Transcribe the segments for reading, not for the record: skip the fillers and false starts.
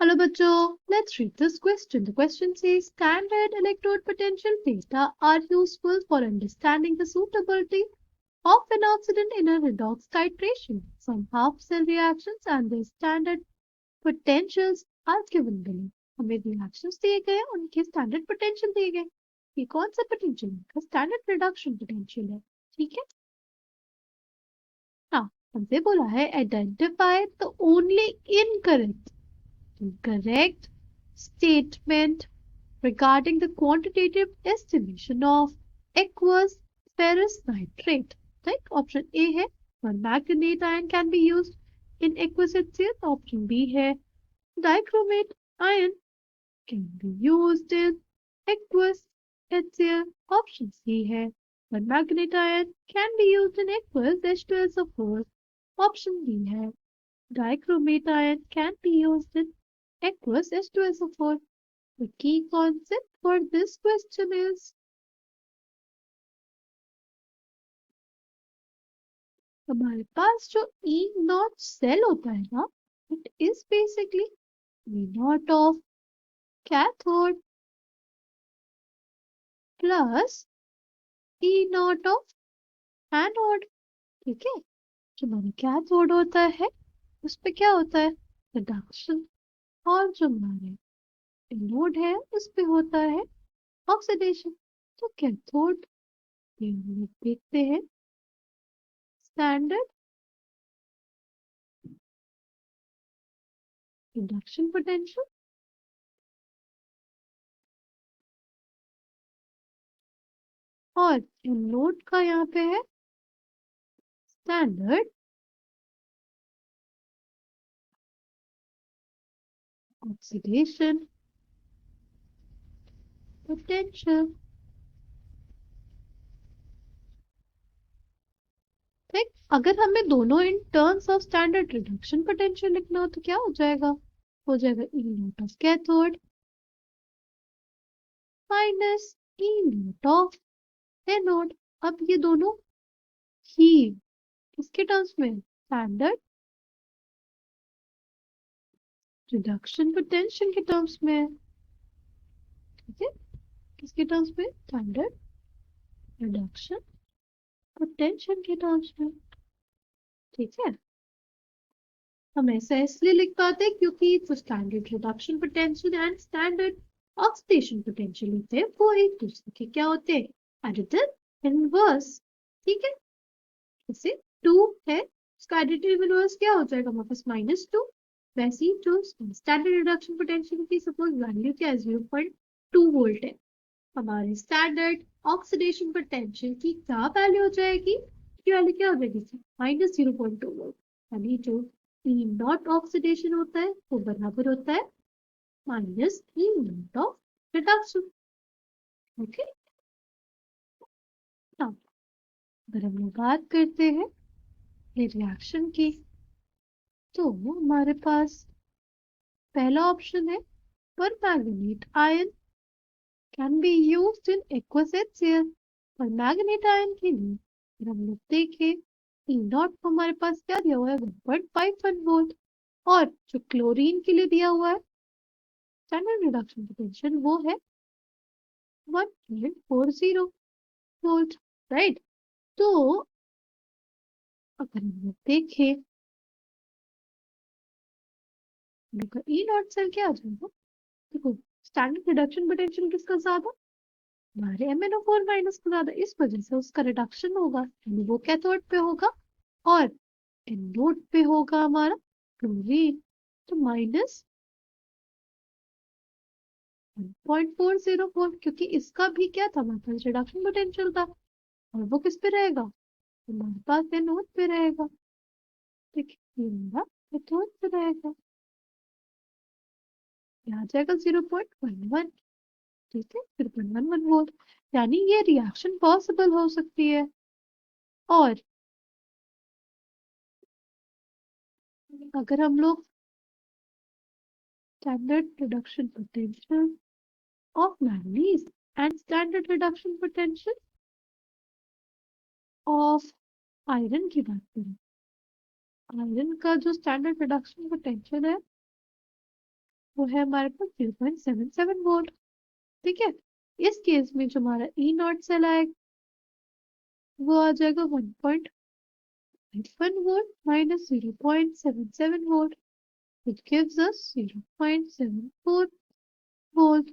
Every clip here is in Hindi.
Hello bachcho, let's read this question. The question says standard electrode potential data are useful for understanding the suitability of an oxidant in a redox titration. Some half cell reactions and their standard potentials are given below. हमें reactions दिए गए हैं, उनके standard potential दिए गए। ये कौन सा potential है? standard reduction potential है, ठीक है? हाँ, हमसे बोला है identify the only incorrect statement regarding the quantitative estimation of aqueous ferrous nitrate. Like option A है one manganate ion can be used in aqueous HCl. Option B है dichromate ion can be used in aqueous HCl. Option C है one manganate ion can be used in aqueous H2SO4. Option D है dichromate ion can be used in aqueous H2SO4. The key concept for this question is हमारे पास जो E naught cell होता है ना, it is basically E naught of cathode plus E naught of anode. ठीक है, जो हमारा कैथोड होता है उस पे क्या होता है रिडक्शन, और जो हमारे एनोड है उस पे होता है ऑक्सीडेशन. तो कैथोड ये हम लोग देखते हैं स्टैंडर्ड रिडक्शन पोटेंशियल, और एनोड का यहाँ पे है स्टैंडर्ड ऑक्सीडेशन पोटेंशियल. ठीक, अगर हमें दोनों इन terms of standard reduction potential लिखना हो तो क्या हो जाएगा E naught of cathode minus E naught of anode. अब ये दोनों ही किसके टर्म्स में स्टैंडर्ड रिडक्शन पोटेंशियल के टर्म्स में है. ठीक है, किसके टर्म्स में स्टैंडर्ड रिडक्शन पोटेंशियल के टर्म्स में. ठीक है, हम ऐसा इसलिए लिख पाते हैं क्योंकि जो standard reduction potential and standard oxidation potential होते हैं वो एक दूसरे के क्या होते हैं एडिटिव इनवर्स. ठीक है, जैसे 2 है उसका एडिटिव इनवर्स क्या हो जाएगा हमारे पास -2. वैसे ही जो स्टैंडर्ड रिडक्शन पोटेंशियल की सपोज वैल्यू क्या है 0.2 वोल्ट है, हमारे स्टैंडर्ड ऑक्सीडेशन पोटेंशियल की क्या वैल्यू हो जाएगी, की वैल्यू क्या हो जाएगी -0.2 वोल्ट. यानी जो ई नॉट ऑक्सीडेशन होता है वो बराबर होता है minus E naught of reduction. Okay, now अगर हम लोग बात करते हैं ये रिएक्शन की तो हमारे पास पहला ऑप्शन है permanganate ion can be used in aqueous HCl. Permanganate ion के लिए अगर हम लोग देखें ई नॉट को हमारे पास क्या दिया हुआ है 1.51 वोल्ट, और जो क्लोरीन के लिए दिया हुआ है स्टैंडर्ड रिडक्शन पोटेंशियल वो है 1.40 वोल्ट. राइट, तो अगर हम लोग देखें ई नॉट सेल क्या आ जाएगा, देखो स्टैंडर्ड रिडक्शन पोटेंशियल किसका ज्यादा हमारे MnO4 माइनस का ज्यादा, इस वजह से उसका रिडक्शन होगा यानी वो कैथोड पे होगा और एनोड पे होगा हमारा क्लोरीन. तो माइनस 1.404 क्योंकि इसका भी क्या था हमारे पास रिडक्शन पोटेंशियल था, और वो किस पे रहेगा हमारे पास एनोड पे रहेगा. ठीक है, ये हमारा कैथोड पे रहेगा, यहाँ जाएगा 0.11. ठीक है, 0.11 वोल्ट, यानी ये रिएक्शन पॉसिबल हो सकती है. और अगर हम लोग standard reduction potential of manganese and standard reduction potential of iron की बात करें, आयरन का जो स्टैंडर्ड रिडक्शन पोटेंशियल है वो है हमारे पास 0.77 वोल्ट। ठीक है, इस केस में जो हमारा ई नॉट सेल आएगा वो आ जाएगा 1.1 volt minus 0.77 volt, which gives us 0.74 volt.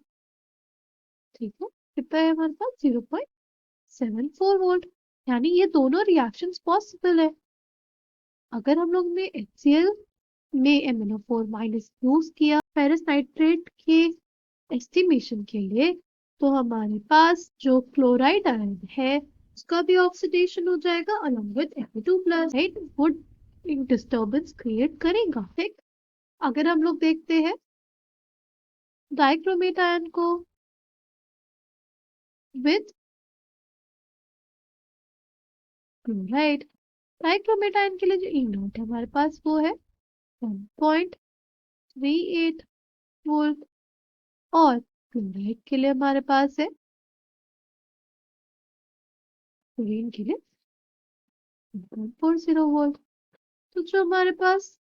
ठीक है, कितना है हमारे पास 0.74 वोल्ट। यानी ये दोनों रिएक्शंस पॉसिबल है। अगर हम लोग ने HCl में MnO4 माइनस यूज किया फेरस नाइट्रेट के एस्टिमेशन के लिए, तो हमारे पास जो क्लोराइड आयन है उसका भी ऑक्सीडेशन हो जाएगा अलॉन्ग विद Fe2+, राइट, वो एक डिस्टर्बेंस क्रिएट करेगा। ठीक, अगर हम लोग देखते हैं डाइक्रोमेट आयन को विद क्लोराइड, डाइक्रोमेट आयन के लिए जो ई नॉट है हमारे पास वो है 1.38 वोल्ट, और क्लोराइड के लिए हमारे पास है, क्लोरीन के लिए 1.40 वोल्ट। तो जो हमारे पास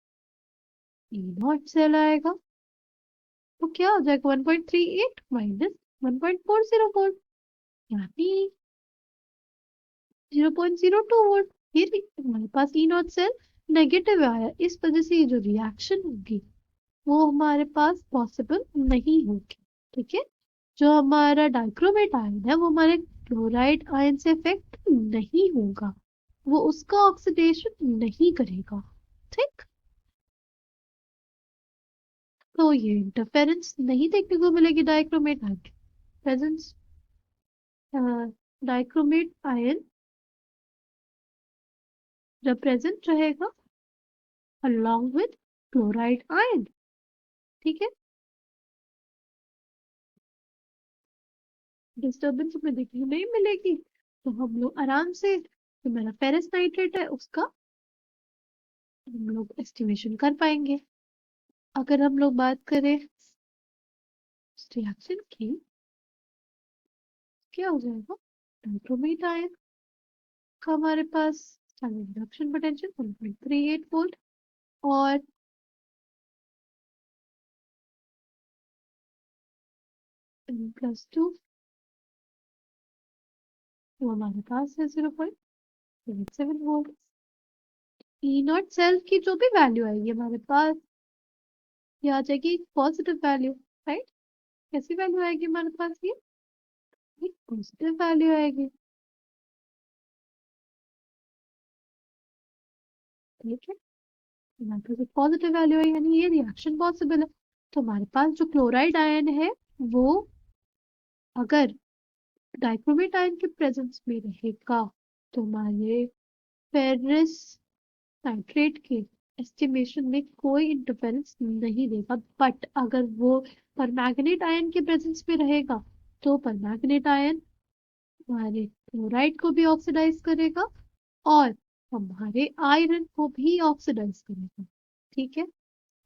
ई नॉट सेल आएगा वो क्या हो जाएगा 1.38 माइनस 1.40 वोल्ट, यानी 0.02 वोल्ट। फिर हमारे पास ई नॉट सेल नेगेटिव आया, इस वजह से ये जो रिएक्शन होगी वो हमारे पास पॉसिबल नहीं होगी। ठीक है, जो हमारा डाइक्रोमेट आयन है वो हमारे क्लोराइड आयन से इफेक्ट नहीं होगा, वो उसका ऑक्सीडेशन नहीं करेगा। ठीक, तो ये इंटरफेरेंस नहीं देखने को मिलेगी डाइक्रोमेट आयन की प्रेजेंस। डाइक्रोमेट आयन जब प्रेजेंट रहेगा along with क्लोराइड आयन। ठीक है, डिस्टर्बेंस हमें देखने को नहीं मिलेगी, तो हम लोग आराम से जो मेरा फेरस नाइट्रेट है उसका हम लोग एस्टिमेशन कर पाएंगे। अगर हम लोग बात करें रिएक्शन की, क्या हो जाएगा, डाइक्रोमेट आयन का हमारे पास रिडक्शन पोटेंशियल 1.38 वोल्ट, और +2 वो हमारे पास है 0.77 वोल्ट। ई नॉट सेल की जो भी वैल्यू आएगी हमारे पास ये आ जाएगी पॉजिटिव वैल्यू, राइट। कैसी वैल्यू आएगी हमारे पास, ये एक पॉजिटिव वैल्यू आएगी। ठीक है, हमारे पास एक पॉजिटिव वैल्यू है, यानी ये रिएक्शन पॉसिबल है। तो हमारे पास जो क्लोराइड आयन है वो अगर डाइक्रोमेट आयन के प्रेजेंस में रहेगा तो हमारे फेरस नाइट्रेट के एस्टिमेशन में कोई इंटरफेरेंस नहीं देगा। बट अगर वो परमैंगनेट आयन के प्रेजेंस में रहेगा तो परमैंगनेट आयन हमारे क्लोराइड को भी ऑक्सीडाइज करेगा और हमारे आयरन को भी ऑक्सीडाइज करेगा। ठीक है,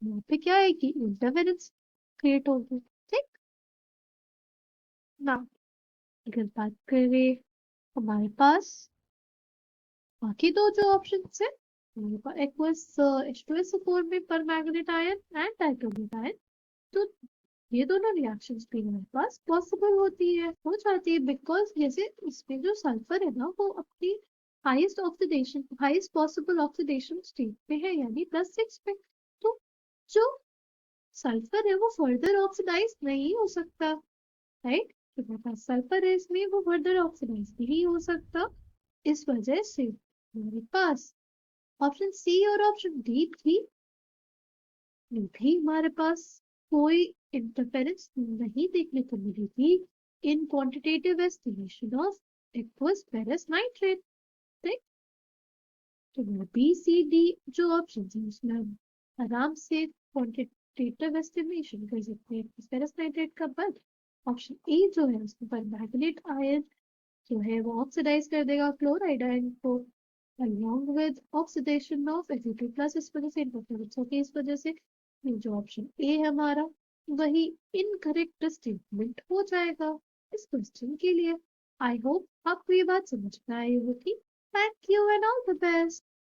यहाँ पे क्या है कि इंटरफेरेंस क्रिएट होगी। ठीक ना, अगर बात करें हमारे पास बाकी दो जो ऑप्शन है, हमारे पास एक्वस H2SO4 में permanganate ion and dichromate ion, तो ये दोनों रिएक्शंस भी हमारे पास पॉसिबल होती है, हो जाती है, बिकॉज जैसे इसमें जो सल्फर है ना वो अपनी हाईएस्ट पॉसिबल ऑक्सीडेशन स्टेट पे है, यानी +6 पे। तो जो सल्फर है वो फर्दर ऑक्सीडाइज नहीं हो सकता, राइट, तो हमारे पास सल्फर है इसमें वो फर्दर ऑक्सीडाइज नहीं हो सकता। इस वजह से हमारे पास ऑप्शन सी और ऑप्शन डी भी हमारे पास कोई इंटरफेरेंस नहीं देखने को मिलेगी इन quantitative estimation of aqueous ferrous nitrate. ठीक, तो बी सी डी जो ऑप्शन है उसमें हम आराम से क्वांटिटेटिव एस्टिमेशन कर सकते हैं फेरस नाइट्रेट का, बट ऑप्शन ए जो है उसके ऊपर मैग्नेट आयन जो है वो ऑक्सीडाइज कर देगा क्लोराइड आयन को along with oxidation of Fe2+, इस वजह से इंटरफेरेंस होगी, इस वजह से ये जो ऑप्शन ए है हमारा वही इनकरेक्ट स्टेटमेंट हो जाएगा इस क्वेश्चन के लिए। आई होप आपको ये बात समझ में आई होगी। Thank you and all the best.